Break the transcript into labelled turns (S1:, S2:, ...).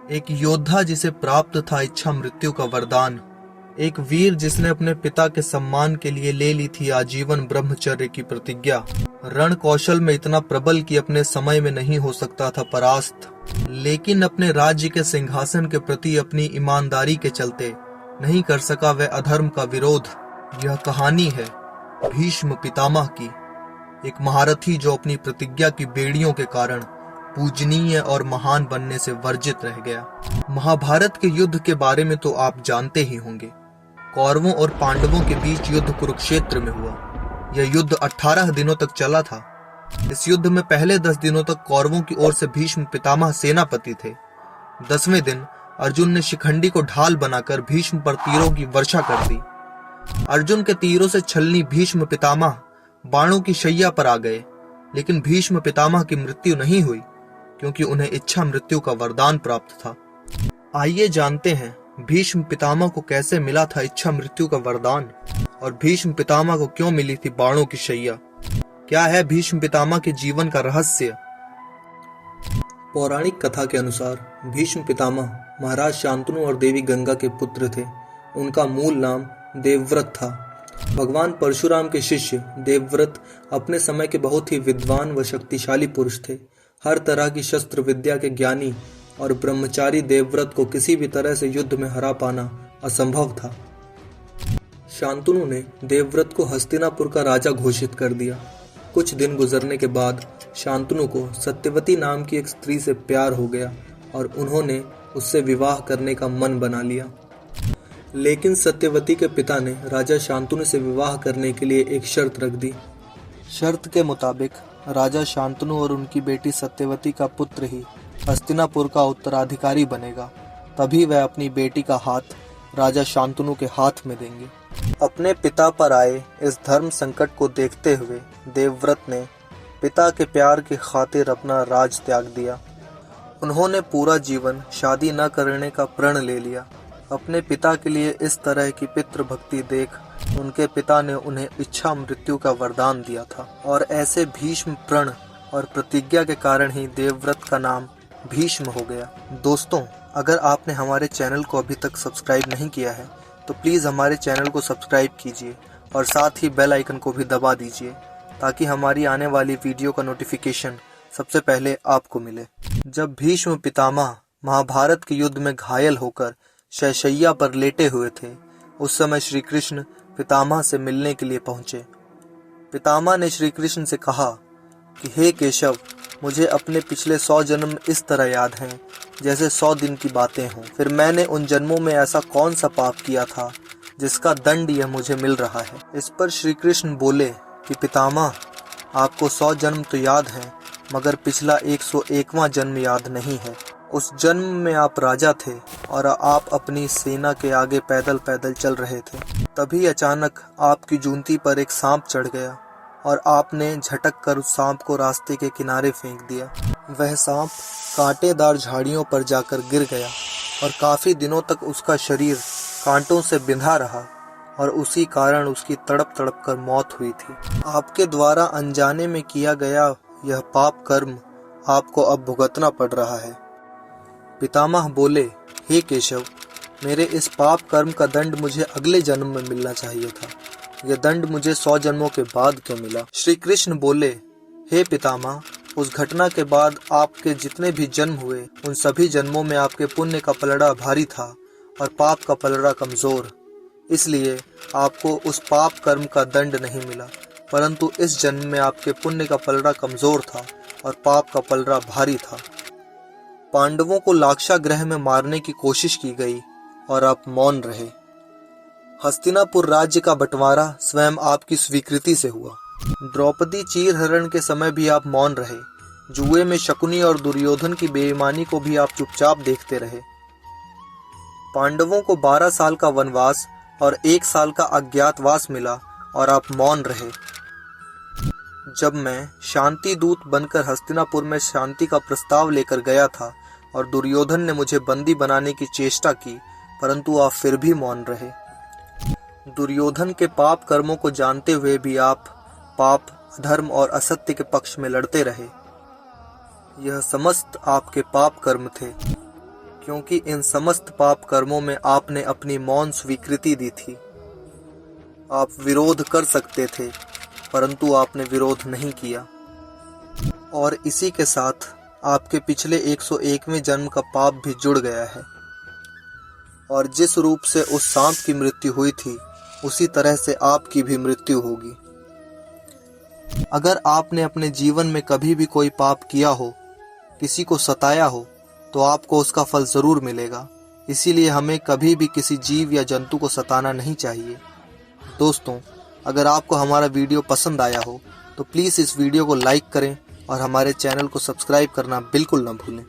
S1: एक योद्धा जिसे प्राप्त था इच्छा मृत्यु का वरदान, एक वीर जिसने अपने पिता के सम्मान के लिए ले ली थी आजीवन ब्रह्मचर्य की प्रतिज्ञा, रण कौशल में इतना प्रबल कि अपने समय में नहीं हो सकता था परास्त, लेकिन अपने राज्य के सिंहासन के प्रति अपनी ईमानदारी के चलते नहीं कर सका वह अधर्म का विरोध। यह कहानी है भीष्म पितामह की, एक महारथी जो अपनी प्रतिज्ञा की बेड़ियों के कारण पूजनीय और महान बनने से वर्जित रह गया। महाभारत के युद्ध के बारे में तो आप जानते ही होंगे। कौरवों और पांडवों के बीच युद्ध कुरुक्षेत्र में हुआ। यह युद्ध 18 दिनों तक चला था। इस युद्ध में पहले 10 दिनों तक कौरवों की ओर से भीष्म पितामह सेनापति थे। 10वें दिन अर्जुन ने शिखंडी को ढाल बनाकर भीष्म पर तीरों की वर्षा कर दी। अर्जुन के तीरों से छलनी भीष्म पितामह बाणों की शैया पर आ गए, लेकिन भीष्म पितामह की मृत्यु नहीं हुई क्योंकि उन्हें इच्छा मृत्यु का वरदान प्राप्त था। आइए जानते हैं भीष्म पितामह को कैसे मिला था इच्छा मृत्यु का वरदान और भीष्म पितामह को क्यों मिली थी बाणों की शैया। क्या है भीष्म पितामह के जीवन का रहस्य? पौराणिक कथा के अनुसार भीष्म पितामह महाराज शांतनु और देवी गंगा के पुत्र थे। उनका मूल नाम देवव्रत था। भगवान परशुराम के शिष्य देवव्रत अपने समय के बहुत ही विद्वान व शक्तिशाली पुरुष थे। हर तरह की शस्त्र विद्या के ज्ञानी और ब्रह्मचारी देवव्रत को किसी भी तरह से युद्ध में हरा पाना असंभव था। शांतनु ने देवव्रत को हस्तिनापुर का राजा घोषित कर दिया। कुछ दिन गुजरने के बाद शांतनु को सत्यवती नाम की एक स्त्री से प्यार हो गया और उन्होंने उससे विवाह करने का मन बना लिया। लेकिन सत्यवती के पिता ने राजा शांतनु से विवाह करने के लिए एक शर्त रख दी। शर्त के मुताबिक राजा शांतनु और उनकी बेटी सत्यवती का पुत्र ही हस्तिनापुर का उत्तराधिकारी बनेगा, तभी वह अपनी बेटी का हाथ राजा शांतनु के हाथ में देंगे। अपने पिता पर आए इस धर्म संकट को देखते हुए देवव्रत ने पिता के प्यार की खातिर अपना राज त्याग दिया। उन्होंने पूरा जीवन शादी न करने का प्रण ले लिया। अपने पिता के लिए इस तरह की पितृभक्ति देख उनके पिता ने उन्हें इच्छा मृत्यु का वरदान दिया था और ऐसे भीष्म प्रण और प्रतिज्ञा के कारण ही देवव्रत का नाम भीष्म हो गया। दोस्तों, अगर आपने हमारे चैनल को अभी तक सब्सक्राइब नहीं किया है तो प्लीज़ हमारे चैनल को सब्सक्राइब कीजिए और साथ ही बेल आइकन को भी दबा दीजिए ताकि हमारी आने वाली वीडियो का नोटिफिकेशन सबसे पहले आपको मिले। जब भीष्म पितामह महाभारत के युद्ध में घायल होकर शैशैया पर लेटे हुए थे, उस समय श्री कृष्ण पितामह से मिलने के लिए पहुंचे। पितामह ने श्री कृष्ण से कहा कि हे केशव, मुझे अपने पिछले 100 जन्म इस तरह याद हैं जैसे 100 दिन की बातें हों। फिर मैंने उन जन्मों में ऐसा कौन सा पाप किया था जिसका दंड यह मुझे मिल रहा है। इस पर श्री कृष्ण बोले कि पितामह, आपको 100 जन्म तो याद हैं, मगर पिछला 101वां जन्म याद नहीं है। उस जन्म में आप राजा थे और आप अपनी सेना के आगे पैदल पैदल चल रहे थे। तभी अचानक आपकी जूनती पर एक सांप चढ़ गया और आपने झटक कर उस सांप को रास्ते के किनारे फेंक दिया। वह सांप कांटेदार झाड़ियों पर जाकर गिर गया और काफी दिनों तक उसका शरीर कांटों से बिंधा रहा और उसी कारण उसकी तड़प तड़प कर मौत हुई थी। आपके द्वारा अनजाने में किया गया यह पाप कर्म आपको अब भुगतना पड़ रहा है। पितामह बोले, हे केशव, मेरे इस पाप कर्म का दंड मुझे अगले जन्म में मिलना चाहिए था। यह दंड मुझे 100 जन्मों के बाद क्यों मिला? श्री कृष्ण बोले, हे पितामह, उस घटना के बाद आपके जितने भी जन्म हुए उन सभी जन्मों में आपके पुण्य का पलड़ा भारी था और पाप का पलड़ा कमजोर। इसलिए आपको उस पाप कर्म का दंड नहीं मिला, परंतु इस जन्म में आपके पुण्य का पलड़ा कमजोर था और पाप का पलड़ा भारी था। पांडवों को लाक्षागृह में मारने की कोशिश की गई और आप मौन रहे। हस्तिनापुर राज्य का बंटवारा स्वयं आपकी स्वीकृति से हुआ। द्रौपदी चीरहरण के समय भी आप मौन रहे। जुए में शकुनी और दुर्योधन की बेईमानी को भी आप चुपचाप देखते रहे। पांडवों को 12 साल का वनवास और 1 साल का अज्ञातवास मिला और आप मौन रहे। जब मैं शांति दूत बनकर हस्तिनापुर में शांति का प्रस्ताव लेकर गया था और दुर्योधन ने मुझे बंदी बनाने की चेष्टा की, परंतु आप फिर भी मौन रहे। दुर्योधन के पाप कर्मों को जानते हुए भी आप पाप, अधर्म और असत्य के पक्ष में लड़ते रहे। यह समस्त आपके पाप कर्म थे। क्योंकि इन समस्त पाप कर्मों में आपने अपनी मौन स्वीकृति दी थी। आप विरोध कर सकते थे, परंतु आपने विरोध नहीं किया, और इसी के साथ आपके पिछले 101वें जन्म का पाप भी जुड़ गया है। और जिस रूप से उस सांप की मृत्यु हुई थी, उसी तरह से आपकी भी मृत्यु होगी। अगर आपने अपने जीवन में कभी भी कोई पाप किया हो, किसी को सताया हो, तो आपको उसका फल जरूर मिलेगा। इसीलिए हमें कभी भी किसी जीव या जंतु को सताना नहीं चाहिए। दोस्तों, अगर आपको हमारा वीडियो पसंद आया हो तो प्लीज़ इस वीडियो को लाइक करें और हमारे चैनल को सब्सक्राइब करना बिल्कुल न भूलें।